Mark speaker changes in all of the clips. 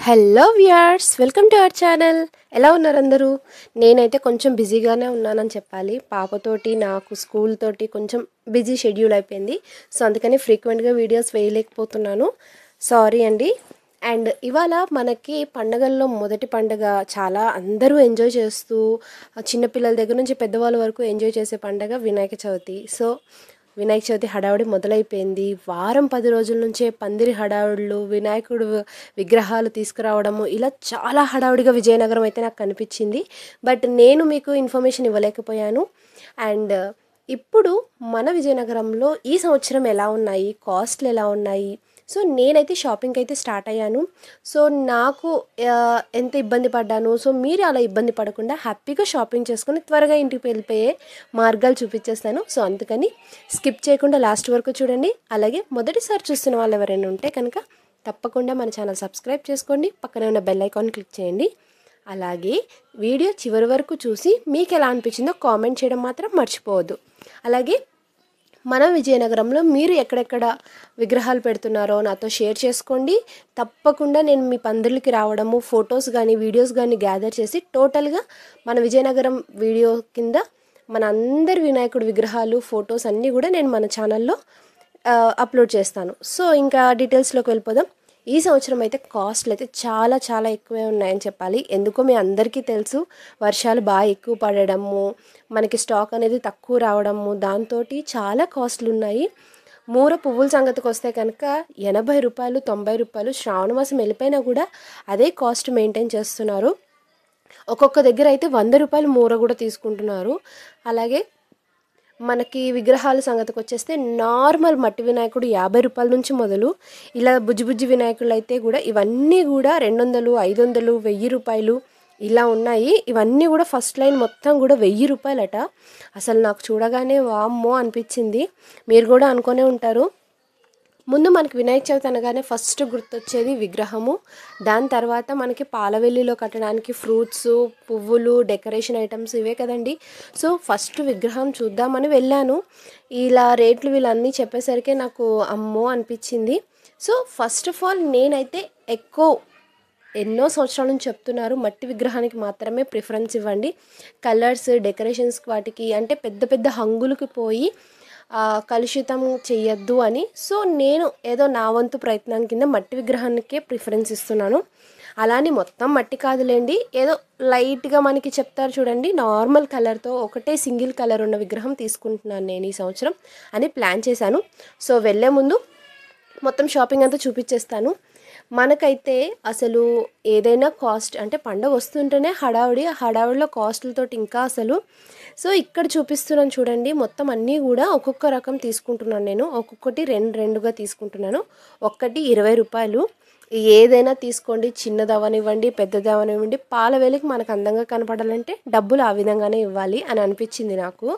Speaker 1: Hello viewers, welcome to our channel. ఎలా ఉన్నారు అందరూ? నేనైతే కొంచెం బిజీగానే ఉన్నానని చెప్పాలి. పాపతోటి నాకు స్కూల్ తోటి కొంచెం బిజీ షెడ్యూల్ అయిపోయింది. సో అందుకని ఫ్రీక్వెంట్గా వీడియోస్ వేయలేకపోతున్నాను. సారీ అండి. అండ్ ఇవాళ మనకి పండగల్లో మొదటి పండగ, చాలా అందరూ ఎంజాయ్ చేస్తూ చిన్నపిల్లల దగ్గర నుంచి పెద్దవాళ్ళ వరకు ఎంజాయ్ చేసే పండగ వినాయక చవితి. సో వినాయక చవితి హడావుడి మొదలైపోయింది. వారం 10 రోజుల నుంచే పందిరి హడావుడులు, వినాయకుడు విగ్రహాలు తీసుకురావడము, ఇలా చాలా హడావుడిగా విజయనగరం అయితే నాకు కనిపించింది. బట్ నేను మీకు ఇన్ఫర్మేషన్ ఇవ్వలేకపోయాను. అండ్ ఇప్పుడు మన విజయనగరంలో ఈ సంవత్సరం ఎలా ఉన్నాయి, కాస్ట్లు ఎలా ఉన్నాయి, సో నేనైతే షాపింగ్కి అయితే స్టార్ట్ అయ్యాను. సో నాకు ఎంత ఇబ్బంది పడ్డాను, సో మీరు అలా ఇబ్బంది పడకుండా హ్యాపీగా షాపింగ్ చేసుకొని త్వరగా ఇంటికి వెళ్ళిపోయే మార్గాలు చూపించేస్తాను. సో అందుకని స్కిప్ చేయకుండా లాస్ట్ వరకు చూడండి. అలాగే మొదటిసారి చూస్తున్న వాళ్ళు ఎవరైనా ఉంటే కనుక తప్పకుండా మన ఛానల్ సబ్స్క్రైబ్ చేసుకోండి. పక్కనే ఉన్న బెల్ ఐకాన్ క్లిక్ చేయండి. అలాగే వీడియో చివరి వరకు చూసి మీకు ఎలా అనిపించిందో కామెంట్ చేయడం మాత్రం మర్చిపోవద్దు. అలాగే మన విజయనగరంలో మీరు ఎక్కడెక్కడ విగ్రహాలు పెడుతున్నారో నాతో షేర్ చేసుకోండి. తప్పకుండా నేను మీ పందిర్లకి రావడము, ఫొటోస్ కానీ వీడియోస్ కానీ గ్యాదర్ చేసి టోటల్గా మన విజయనగరం వీడియో కింద మన అందరి వినాయకుడి విగ్రహాలు, ఫొటోస్ అన్నీ కూడా నేను మన ఛానల్లో అప్లోడ్ చేస్తాను. సో ఇంకా డీటెయిల్స్లోకి వెళ్ళిపోదాం. ఈ సంవత్సరం అయితే కాస్ట్లు అయితే చాలా చాలా ఎక్కువే ఉన్నాయని చెప్పాలి. ఎందుకో మీ అందరికీ తెలుసు, వర్షాలు బాగా ఎక్కువ పడడము, మనకి స్టాక్ అనేది తక్కువ రావడము, దాంతో చాలా కాస్ట్లు ఉన్నాయి. మూర పువ్వుల సంగతికి వస్తే కనుక 80 రూపాయలు, 90 రూపాయలు, శ్రావణ మాసం వెళ్ళిపోయినా కూడా అదే కాస్ట్ మెయింటైన్ చేస్తున్నారు. ఒక్కొక్క దగ్గర అయితే 100 రూపాయలు మూర కూడా తీసుకుంటున్నారు. అలాగే మనకి విగ్రహాల సంగతికి వచ్చేస్తే నార్మల్ మట్టి వినాయకుడు 50 రూపాయల నుంచి మొదలు, ఇలా బుజ్జి వినాయకులు అయితే కూడా ఇవన్నీ కూడా 200, 500, 1000 రూపాయలు ఇలా ఉన్నాయి. ఇవన్నీ కూడా ఫస్ట్ లైన్ మొత్తం కూడా 1000 రూపాయలట. అసలు నాకు చూడగానే వామ్మో అనిపించింది. మీరు కూడా అనుకునే ఉంటారు. ముందు మనకి వినాయక చవితి అనగానే ఫస్ట్ గుర్తొచ్చేది విగ్రహము. దాని తర్వాత మనకి పాలవెల్లిలో కట్టడానికి ఫ్రూట్స్, పువ్వులు, డెకరేషన్ ఐటమ్స్ ఇవే కదండి. సో ఫస్ట్ విగ్రహం చూద్దామని వెళ్ళాను. ఇలా రేట్లు వీళ్ళన్నీ చెప్పేసరికి నాకు అమ్మో అనిపించింది. సో ఫస్ట్ ఆఫ్ ఆల్ నేనైతే ఎన్నో సంవత్సరాల నుంచి చెప్తున్నారు, మట్టి విగ్రహానికి మాత్రమే ప్రిఫరెన్స్ ఇవ్వండి. కలర్స్, డెకరేషన్స్ వాటికి అంటే పెద్ద పెద్ద హంగులకి పోయి కలుషితం చెయ్యొద్దు అని. సో నేను ఏదో నా వంతు ప్రయత్నం కింద మట్టి విగ్రహానికే ప్రిఫరెన్స్ ఇస్తున్నాను. అలానే మొత్తం మట్టి కాదులేండి, ఏదో లైట్గా మనకి చెప్తారు చూడండి, నార్మల్ కలర్తో ఒకటే సింగిల్ కలర్ ఉన్న విగ్రహం తీసుకుంటున్నాను నేను ఈ సంవత్సరం అని ప్లాన్ చేశాను. సో వెళ్ళే ముందు మొత్తం షాపింగ్ అంతా చూపించేస్తాను. మనకైతే అసలు ఏదైనా కాస్ట్ అంటే పండగ వస్తుంటేనే హడావుడి, ఆ హడావుడిలో కాస్ట్లతో ఇంకా అసలు. సో ఇక్కడ చూపిస్తున్నాను చూడండి, మొత్తం అన్నీ కూడా ఒక్కొక్క రకం తీసుకుంటున్నాను నేను. ఒక్కొక్కటి రెండుగా తీసుకుంటున్నాను. ఒక్కటి 20 రూపాయలు. ఏదైనా తీసుకోండి, చిన్నదవనివ్వండి, పెద్దదవనివ్వండి, పాల వేలికి మనకు అందంగా కనపడాలంటే డబ్బులు ఆ విధంగానే ఇవ్వాలి అని అనిపించింది నాకు.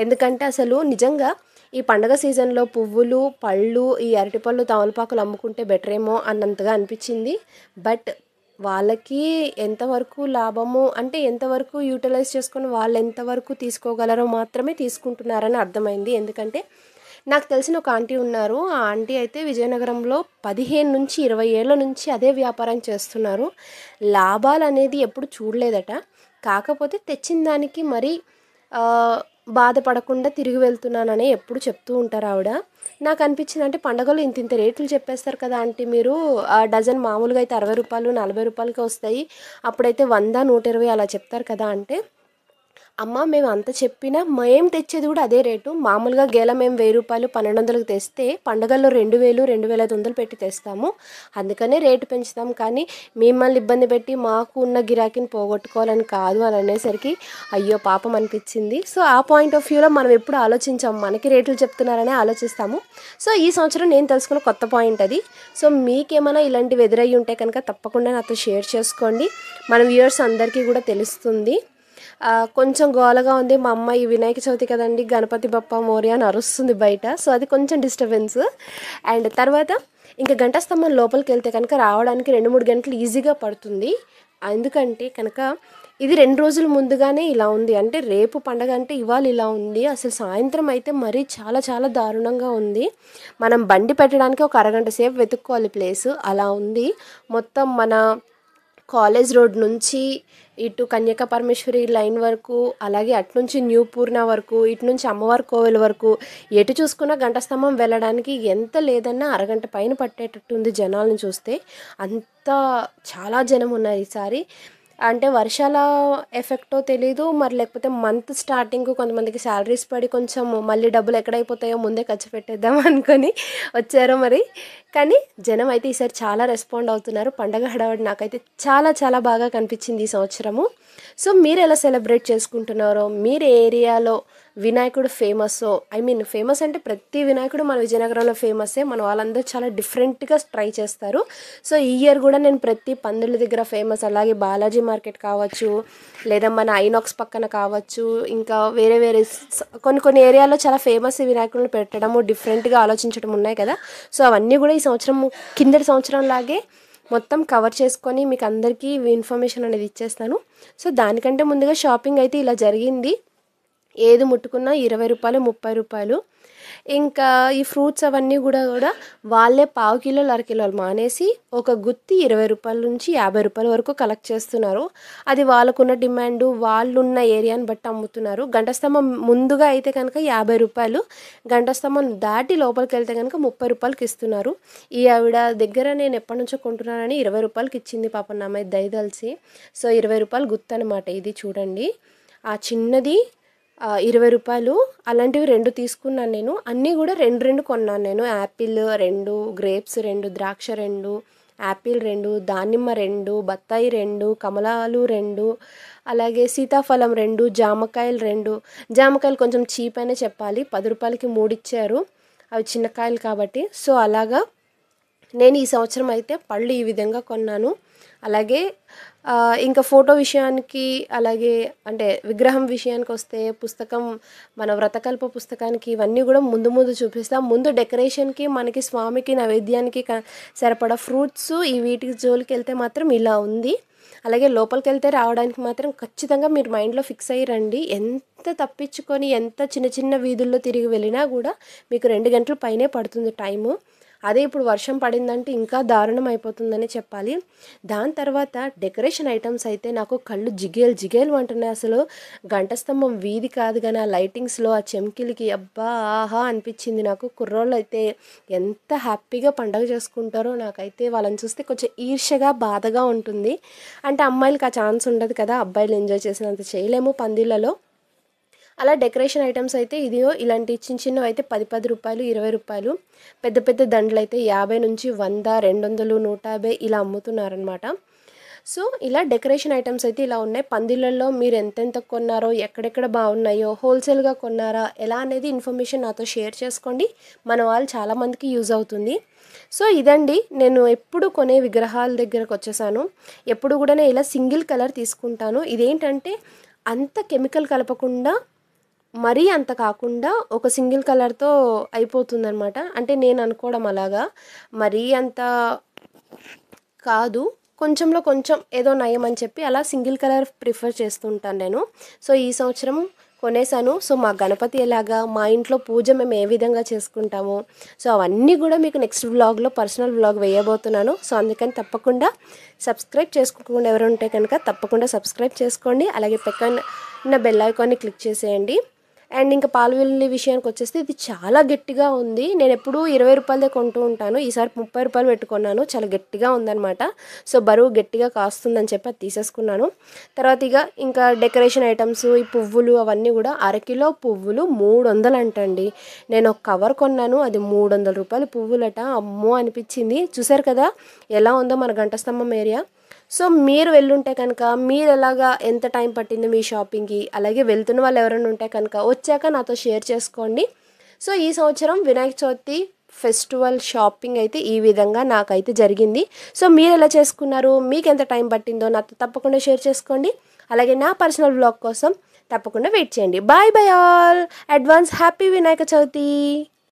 Speaker 1: ఎందుకంటే అసలు నిజంగా ఈ పండగ సీజన్లో పువ్వులు, పళ్ళు, ఈ అరటిపళ్ళు, తమలపాకులు అమ్ముకుంటే బెటర్ ఏమో అన్నంతగా అనిపించింది. బట్ వాళ్ళకి ఎంతవరకు లాభము అంటే ఎంతవరకు యూటిలైజ్ చేసుకొని వాళ్ళు ఎంతవరకు తీసుకోగలరో మాత్రమే తీసుకుంటున్నారని అర్థమైంది. ఎందుకంటే నాకు తెలిసిన ఒక ఆంటీ ఉన్నారు. ఆ ఆంటీ అయితే విజయనగరంలో 15 నుంచి 20 ఏళ్ళ నుంచి అదే వ్యాపారం చేస్తున్నారు. లాభాలు అనేది ఎప్పుడు చూడలేదట. కాకపోతే తెచ్చిన దానికి మరి బాధపడకుండా తిరిగి వెళ్తున్నానని ఎప్పుడు చెప్తూ ఉంటారు ఆవిడ. నాకు అనిపించింది, అంటే పండగలు ఇంత రేట్లు చెప్పేస్తారు కదా ఆంటీ మీరు, డజన్ మామూలుగా అయితే 60 రూపాయలు, 40 రూపాయలకి వస్తాయి, అప్పుడైతే 100, 120 అలా చెప్తారు కదా అంటే, అమ్మ మేము అంత చెప్పినా మేము తెచ్చేది కూడా అదే రేటు. మామూలుగా గేల మేము 1000 రూపాయలు, 1200కి తెస్తే పండగల్లో 2000, 2500 పెట్టి తెస్తాము. అందుకనే రేటు పెంచుతాం, కానీ మిమ్మల్ని ఇబ్బంది పెట్టి మాకు ఉన్న గిరాకీని పోగొట్టుకోవాలని కాదు అని అనేసరికి అయ్యో పాపం అనిపించింది. సో ఆ పాయింట్ ఆఫ్ వ్యూలో మనం ఎప్పుడు ఆలోచించాము, మనకి రేట్లు చెప్తున్నారనే ఆలోచిస్తాము. సో ఈ సంవత్సరం నేను తెలుసుకున్న కొత్త పాయింట్ అది. సో మీకేమైనా ఇలాంటివి ఎదురయ్యి ఉంటే కనుక తప్పకుండా నాతో షేర్ చేసుకోండి. మన వ్యూయర్స్ అందరికీ కూడా తెలుస్తుంది. కొంచెం గోలగా ఉంది. మా అమ్మ ఈ వినాయక చవితి కదండి, గణపతి బప్ప మోరియా అని అరుస్తుంది బయట. సో అది కొంచెం డిస్టర్బెన్స్. అండ్ తర్వాత ఇంకా గంట స్తంభం లోపలికి వెళ్తే కనుక రావడానికి 2-3 గంటలు ఈజీగా పడుతుంది. ఎందుకంటే కనుక ఇది 2 రోజుల ముందుగానే ఇలా ఉంది. అంటే రేపు పండగ అంటే ఇవాళ ఇలా ఉంది. అసలు సాయంత్రం అయితే మరీ చాలా చాలా దారుణంగా ఉంది. మనం బండి పెట్టడానికి ఒక అరగంట సేపు వెతుక్కోవాలి ప్లేసు. అలా ఉంది. మొత్తం మన కాలేజ్ రోడ్ నుంచి ఇటు కన్యక పరమేశ్వరి లైన్ వరకు, అలాగే అటునుంచి న్యూ పూర్ణ వరకు, ఇటు నుంచి అమ్మవారి కోవెల వరకు ఎటు చూసుకున్నా గంట స్తంభం వెళ్ళడానికి ఎంత లేదన్నా అరగంట పైన పట్టేటట్టుంది జనాలను చూస్తే. అంత చాలా జనం ఉన్నారు ఈసారి. అంటే వర్షాల ఎఫెక్టో తెలీదు, మరి లేకపోతే మంత్ స్టార్టింగ్ కొంతమందికి శాలరీస్ పడి కొంచెం మళ్ళీ డబ్బులు ఎక్కడైపోతాయో ముందే ఖర్చు పెట్టేద్దాం అనుకొని వచ్చారో మరి. కానీ జనం అయితే ఈసారి చాలా రెస్పాండ్ అవుతున్నారు. పండగ హడావిడి నాకైతే చాలా చాలా బాగా కనిపించింది ఈ సంవత్సరము. సో మీరు ఎలా సెలబ్రేట్ చేసుకుంటున్నారో, మీరు ఏరియాలో వినాయకుడు ఫేమస్సో, ఫేమస్ అంటే ప్రతి వినాయకుడు మన విజయనగరంలో ఫేమస్సే. మన వాళ్ళందరూ చాలా డిఫరెంట్గా ట్రై చేస్తారు. సో ఈ ఇయర్ కూడా నేను ప్రతి పందుల దగ్గర ఫేమస్, అలాగే బాలాజీ మార్కెట్ కావచ్చు, లేదా మన ఐనాక్స్ పక్కన కావచ్చు, ఇంకా వేరే వేరే కొన్ని ఏరియాలో చాలా ఫేమస్ వినాయకుడిని పెట్టడము, డిఫరెంట్గా ఆలోచించడం ఉన్నాయి కదా. సో అవన్నీ కూడా ఈ సంవత్సరం కిందటి సంవత్సరం లాగే మొత్తం కవర్ చేసుకొని మీకు అందరికీ ఇన్ఫర్మేషన్ అనేది ఇచ్చేస్తాను. సో దానికంటే ముందుగా షాపింగ్ అయితే ఇలా జరిగింది. ఏది ముట్టుకున్నా 20 రూపాయలు, 30 రూపాయలు. ఇంకా ఈ ఫ్రూట్స్ అవన్నీ కూడా వాళ్ళే పావు కిలోలు, అరకిలోలు మానేసి ఒక గుత్తి 20 రూపాయల నుంచి 50 రూపాయల వరకు కలెక్ట్ చేస్తున్నారు. అది వాళ్ళకున్న డిమాండు, వాళ్ళున్న ఏరియాని బట్టి అమ్ముతున్నారు. గంట స్తంభం ముందుగా అయితే కనుక 50 రూపాయలు, గంట స్తంభం దాటి లోపలికి వెళ్తే కనుక 30 రూపాయలకి ఇస్తున్నారు. ఈ ఆవిడ దగ్గర నేను ఎప్పటి నుంచో కొంటున్నానని 20 రూపాయలకి ఇచ్చింది పాపం నా మీద దయదలిసి. సో 20 రూపాయలు గుత్తి అనమాట ఇది. చూడండి, ఆ చిన్నది 20 రూపాయలు. అలాంటివి 2 తీసుకున్నాను నేను. అన్నీ కూడా 2 కొన్నాను నేను. యాపిల్ 2, గ్రేప్స్ 2, ద్రాక్ష 2, యాపిల్ 2, దానిమ్మ 2, బత్తాయి 2, కమలాలు 2, అలాగే సీతాఫలం 2, జామకాయలు 2. జామకాయలు కొంచెం చీప్ అనే చెప్పాలి, 10 రూపాయలకి 3 ఇచ్చారు. అవి చిన్న కాయలు కాబట్టి. సో అలాగా నేను ఈ సంవత్సరం అయితే పళ్ళు ఈ విధంగా కొన్నాను. అలాగే ఇంకా ఫోటో విషయానికి, అలాగే అంటే విగ్రహం విషయానికి వస్తే, పుస్తకం మన వ్రతకల్ప పుస్తకానికి ఇవన్నీ కూడా ముందు చూపిస్తాం. ముందు డెకరేషన్కి, మనకి స్వామికి నైవేద్యానికి సరిపడా ఫ్రూట్స్ ఈ వీటికి జోలికి వెళ్తే మాత్రం ఇలా ఉంది. అలాగే లోపలికి వెళ్తే రావడానికి మాత్రం ఖచ్చితంగా మీరు మైండ్లో ఫిక్స్ అయ్యి రండి. ఎంత తప్పించుకొని ఎంత చిన్న చిన్న వీధుల్లో తిరిగి వెళ్ళినా కూడా మీకు 2 గంటల పైనే పడుతుంది టైము. అదే ఇప్పుడు వర్షం పడిందంటే ఇంకా దారుణం అయిపోతుందని చెప్పాలి. దాని తర్వాత డెకరేషన్ ఐటమ్స్ అయితే నాకు కళ్ళు జిగేలు అంటున్నాయి. అసలు గంట స్తంభం వీధి కాదు కానీ ఆ లైటింగ్స్లో, ఆ చెమ్కిలికి అబ్బా ఆహా అనిపించింది నాకు. కుర్రోళ్ళు అయితే ఎంత హ్యాపీగా పండగ చేసుకుంటారో, నాకైతే వాళ్ళని చూస్తే కొంచెం ఈర్ష్యగా బాధగా ఉంటుంది. అంటే అమ్మాయిలకి ఆ ఛాన్స్ ఉండదు కదా, అబ్బాయిలు ఎంజాయ్ చేసినంత చేయలేము పందిళ్ళలో. అలా డెకరేషన్ ఐటమ్స్ అయితే ఇదిగో ఇలాంటి చిన్నవి అయితే 10 రూపాయలు, 20 రూపాయలు. పెద్ద దండలు అయితే 50 నుంచి 100, 200, 150 ఇలా అమ్ముతున్నారనమాట. సో ఇలా డెకరేషన్ ఐటమ్స్ అయితే ఇలా ఉన్నాయి. పందిళ్ళల్లో మీరు ఎంతెంత కొన్నారో, ఎక్కడెక్కడ బాగున్నాయో, హోల్సేల్గా కొన్నారా ఎలా అనేది ఇన్ఫర్మేషన్ నాతో షేర్ చేసుకోండి. మన వాళ్ళు చాలామందికి యూజ్ అవుతుంది. సో ఇదండి, నేను ఎప్పుడు కొనే విగ్రహాల దగ్గరకు వచ్చేసాను. ఎప్పుడు కూడా నేను ఇలా సింగిల్ కలర్ తీసుకుంటాను. ఇదేంటంటే అంత కెమికల్ కలపకుండా, మరీ అంత కాకుండా ఒక సింగిల్ కలర్తో అయిపోతుందన్నమాట. అంటే నేను అనుకోవడం అలాగా, మరీ అంత కాదు, కొంచెంలో కొంచెం ఏదో నయం అని చెప్పి అలా సింగిల్ కలర్ ప్రిఫర్ చేస్తుంటాను నేను. సో ఈ సంవత్సరం కొనేసాను. సో మా గణపతి ఎలాగా, మా ఇంట్లో పూజ మేము ఏ విధంగా చేసుకుంటాము, సో అవన్నీ కూడా మీకు నెక్స్ట్ వ్లాగ్లో పర్సనల్ వ్లాగ్ వేయబోతున్నాను. సో అందుకని తప్పకుండా సబ్స్క్రైబ్ చేసుకోకుండా ఎవరు ఉంటే కనుక తప్పకుండా సబ్స్క్రైబ్ చేసుకోండి. అలాగే పక్కన బెల్ ఐకాన్ని క్లిక్ చేసేయండి. అండ్ ఇంకా పాలవెల్లి విషయానికి వచ్చేస్తే ఇది చాలా గట్టిగా ఉంది. నేను ఎప్పుడూ 20 రూపాయలదే కొంటూ ఉంటాను. ఈసారి 30 రూపాయలు పెట్టుకున్నాను. చాలా గట్టిగా ఉందన్నమాట. సో బరువు గట్టిగా కాస్తుందని చెప్పి అది తీసేసుకున్నాను. తర్వాత ఇంకా డెకరేషన్ ఐటమ్స్, ఈ పువ్వులు అవన్నీ కూడా అరకిలో పువ్వులు 300 అంటండి. నేను ఒక కవర్ కొన్నాను, అది 300 రూపాయలు పువ్వులట. అమ్మో అనిపించింది. చూసారు కదా ఎలా ఉందో మన గంట స్తంభం ఏరియా. సో మీరు వెళ్ళుంటే కనుక మీరు ఎలాగా, ఎంత టైం పట్టింది మీ షాపింగ్కి, అలాగే వెళ్తున్న వాళ్ళు ఎవరైనా ఉంటే కనుక వచ్చాక నాతో షేర్ చేసుకోండి. సో ఈ సంవత్సరం వినాయక చవితి ఫెస్టివల్ షాపింగ్ అయితే ఈ విధంగా నాకైతే జరిగింది. సో మీరు ఎలా చేసుకున్నారు, మీకు ఎంత టైం పట్టిందో నాతో తప్పకుండా షేర్ చేసుకోండి. అలాగే నా పర్సనల్ వ్లాగ్ కోసం తప్పకుండా వెయిట్ చేయండి. Bye all. Advance happy Vinayaka Chavithi.